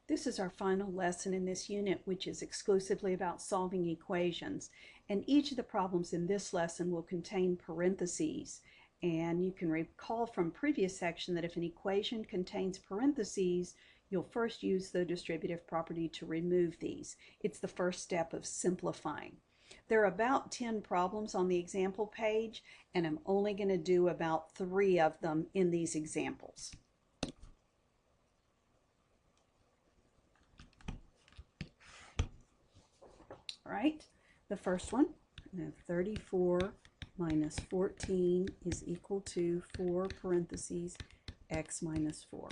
This is our final lesson in this unit, which is exclusively about solving equations. And each of the problems in this lesson will contain parentheses. And you can recall from previous section that if an equation contains parentheses, you'll first use the distributive property to remove these. It's the first step of simplifying. There are about 10 problems on the example page, and I'm only going to do about 3 of them in these examples. All right, the first one, 34 minus 14 is equal to 4 parentheses x minus 4.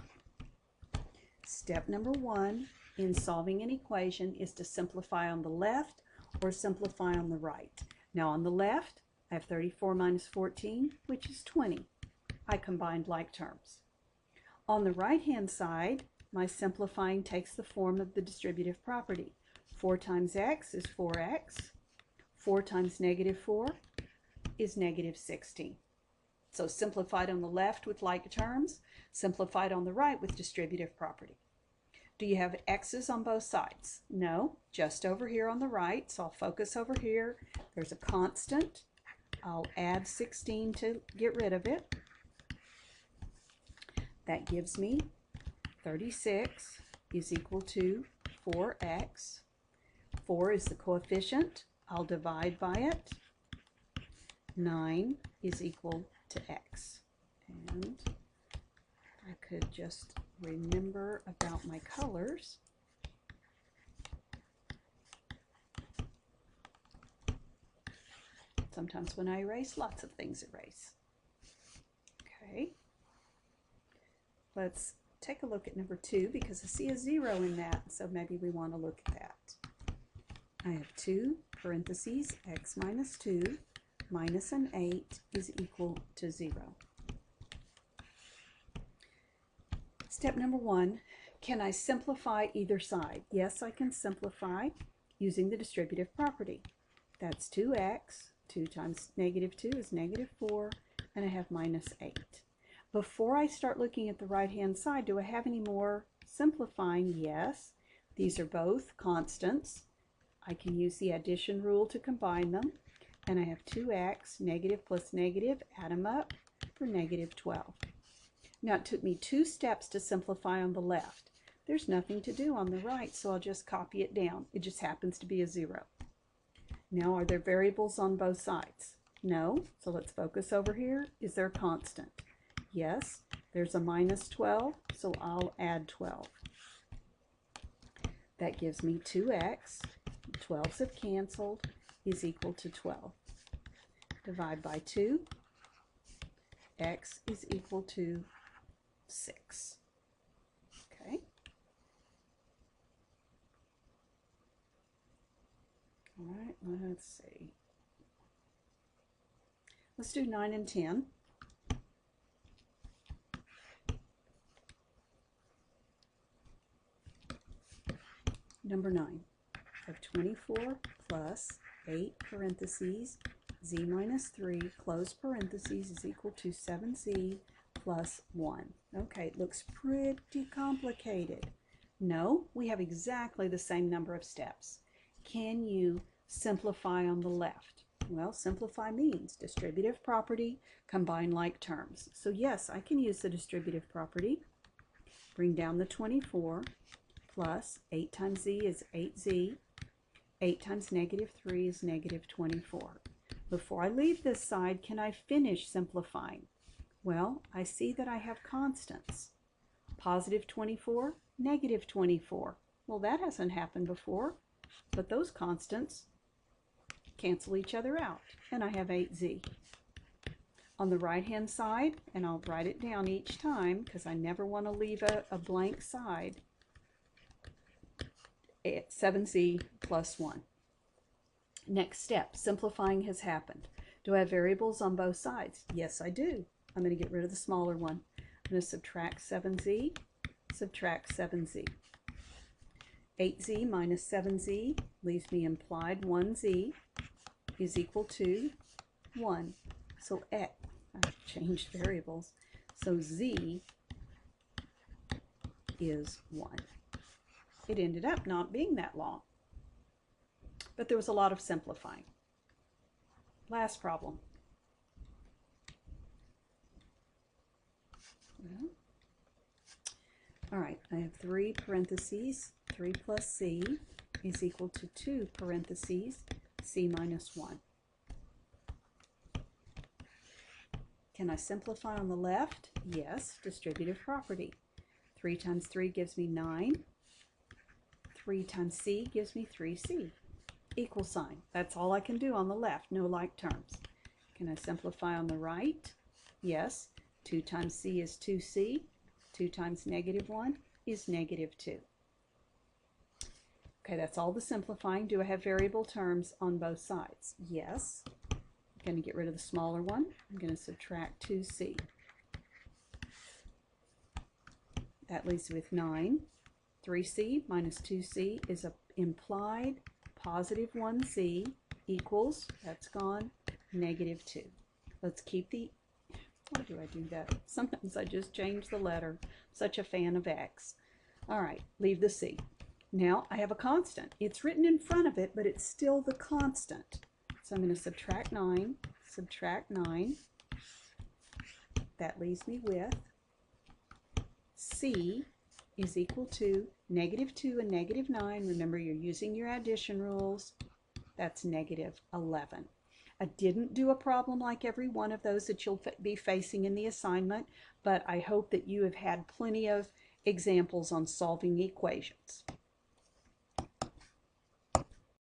Step number 1 in solving an equation is to simplify on the left or simplify on the right. Now on the left, I have 34 minus 14, which is 20. I combined like terms. On the right-hand side, my simplifying takes the form of the distributive property. 4 times x is 4x. 4 times negative 4 is negative 16. So simplified on the left with like terms, simplified on the right with distributive property. Do you have x's on both sides? No, just over here on the right. So I'll focus over here. There's a constant. I'll add 16 to get rid of it. That gives me 36 is equal to 4x. 4 is the coefficient. I'll divide by it. 9 is equal to x. And I could just remember about my colors. Sometimes when I erase, lots of things erase. Okay. Let's take a look at number 2 because I see a 0 in that, so maybe we want to look at that. I have 2 parentheses x minus 2 minus an 8 is equal to 0. Step number 1, can I simplify either side? Yes, I can simplify using the distributive property. That's 2x, 2 times negative 2 is negative 4, and I have minus 8. Before I start looking at the right-hand side, do I have any more simplifying? Yes. These are both constants. I can use the addition rule to combine them, and I have 2x, negative plus negative, add them up for negative 12. Now it took me 2 steps to simplify on the left. There's nothing to do on the right, so I'll just copy it down. It just happens to be a 0. Now, are there variables on both sides? No, so let's focus over here. Is there a constant? Yes, there's a minus 12, so I'll add 12. That gives me 2x, 12s have canceled, is equal to 12. Divide by 2, x is equal to 6. Okay. All right, let's see. Let's do 9 and 10. Number 9. I have 24 plus 8 parentheses z minus 3 close parentheses is equal to 7z plus 1. Okay, it looks pretty complicated. No, we have exactly the same number of steps. Can you simplify on the left? Well, simplify means distributive property, combine like terms. So yes, I can use the distributive property. Bring down the 24 plus 8 times z is 8z. 8 times negative 3 is negative 24. Before I leave this side, can I finish simplifying? Well, I see that I have constants. Positive 24, negative 24. Well, that hasn't happened before, but those constants cancel each other out, and I have 8z. On the right-hand side, and I'll write it down each time because I never want to leave a blank side, 7z plus 1. Next step, simplifying has happened. Do I have variables on both sides? Yes, I do. I'm going to get rid of the smaller one. I'm going to subtract 7z, subtract 7z. 8z minus 7z leaves me implied 1z is equal to 1. So I've changed variables. So z is 1. it ended up not being that long. But there was a lot of simplifying. Last problem. Well, all right, I have 3 parentheses, 3 plus c is equal to 2 parentheses, c minus 1. Can I simplify on the left? Yes, distributive property. 3 times 3 gives me 9. 3 times c gives me 3c. Equal sign. That's all I can do on the left, no like terms. Can I simplify on the right? Yes. 2 times c is 2c. 2 times negative 1 is negative 2. Okay, that's all the simplifying. Do I have variable terms on both sides? Yes. I'm going to get rid of the smaller one. I'm going to subtract 2c. That leaves me with 9. 3c minus 2c is an implied positive 1c equals, that's gone, negative 2. Let's keep the, why do I do that? Sometimes I just change the letter. I'm such a fan of x. All right, leave the c. Now I have a constant. It's written in front of it, but it's still the constant. So I'm going to subtract 9, subtract 9. That leaves me with c is equal to negative 2 and negative 9. Remember, you're using your addition rules. That's negative 11. I didn't do a problem like every one of those that you'll be facing in the assignment, but I hope that you have had plenty of examples on solving equations.